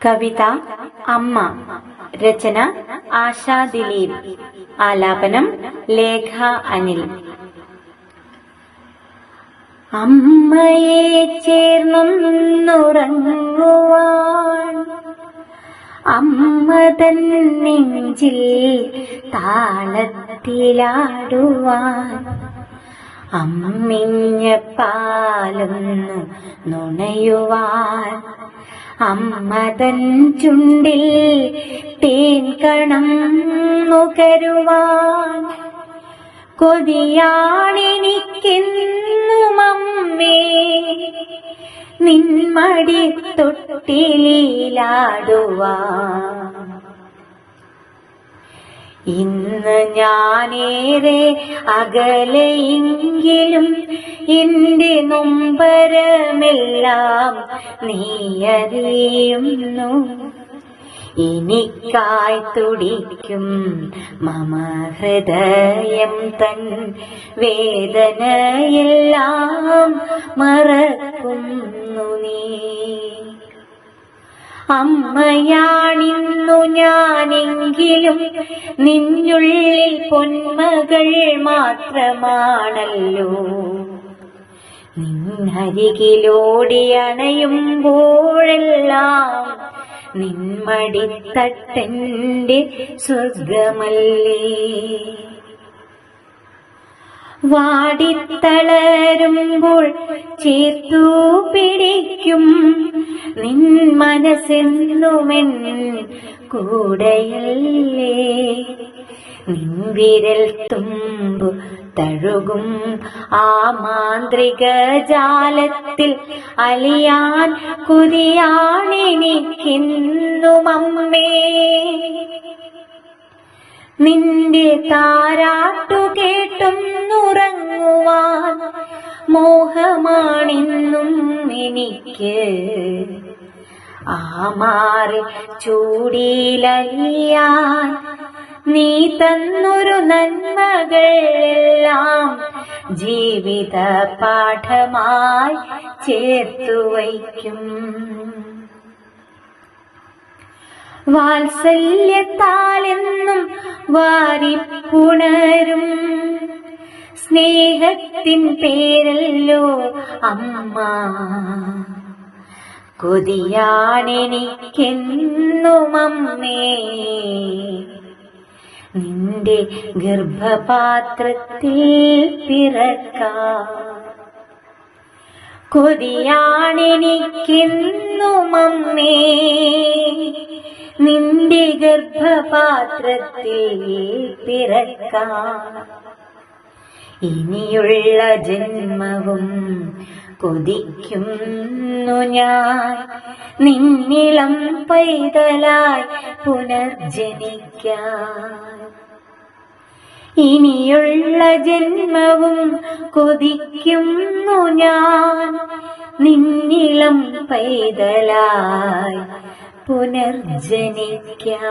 കവിത അമ്മ. രചന ആശാ ദിലീപ്. ആലാപനം ലേഖ അനിൽ. അമ്മയെ ചേർന്നൊന്നുറങ്ങുവാൻ, അമ്മ തൻ നെഞ്ചിൽ താളത്തിലാടുവാൻ, അമ്മിഞ്ഞ പാലൊന്നു നുണയുവാൻ, അമ്മ തൻ ചുണ്ടിൽ തേൻകണം നുകരുവാൻ, കൊതിയാണെനിക്കെന്നും അമ്മേ നിൻമടി തൊട്ടിലാടുവാൻ. ഇന്ന് ഞാനേറെ അകലെയെങ്കിലും എന്റെ നൊമ്പരമെല്ലാം നീയറിയുന്നു. എനിക്കായി തുടിക്കും മമ ഹൃദയം തൻ വേദനയെല്ലാം മറക്കുന്നു നീ. അമ്മയാണിന്നു ഞാനെങ്കിലും നിന്നുള്ളിൽ പൊന്മകൾ മാത്രമാണല്ലോ. നിന്നരികിലോടിയണയുമ്പോഴെല്ലാം നിന്മടിത്തട്ടെന്റെ സ്വർഗമല്ലേ. വാടിത്തളരുമ്പോൾ ചേർത്തു പിടിക്കും നിൻ മനസ്സെന്നുമെൻ കൂടെയല്ലേ. നിൻവിരൽ തുമ്പു തഴുകും ആ മാന്ത്രിക ജാലത്തിൽ അലിയാൻ കൊതിയാണെനിക്കെന്നും അമ്മേ. നിന്റെ താരാട്ടു കേട്ടൊന്നുറങ്ങുവാൻ മോഹമാണെന്നും എനിക്ക്. ആ മാറി ചൂടിലലിയാൻ നീ തന്നൊരു നന്മകളെല്ലാം ജീവിത പാഠമായി ചേർത്തു വയ്ക്കും. വാത്സല്യത്താലെന്നും വാരിപ്പുണരും സ്നേഹത്തിൻ പേരല്ലോ അമ്മ. കൊതിയാണെനിക്കെന്നും അമ്മേ നിന്റെ ഗർഭപാത്രത്തിൽ പിറക്കാൻ. കൊതിയാണെനിക്കെന്നും അമ്മേ നിന്റെ ഗർഭപാത്രത്തിൽ പിറക്കാൻ. ഇനിയുള്ള ജന്മവും കൊതിക്കുന്നു ഞാൻ നിന്നിളം പൈതലായി പുനർജനിക്കാൻ. ഇനിയുള്ള ജന്മവും കൊതിക്കുന്നു ഞാൻ നിന്നിളം പൈതലായി പുനർജനിക്കാൻ.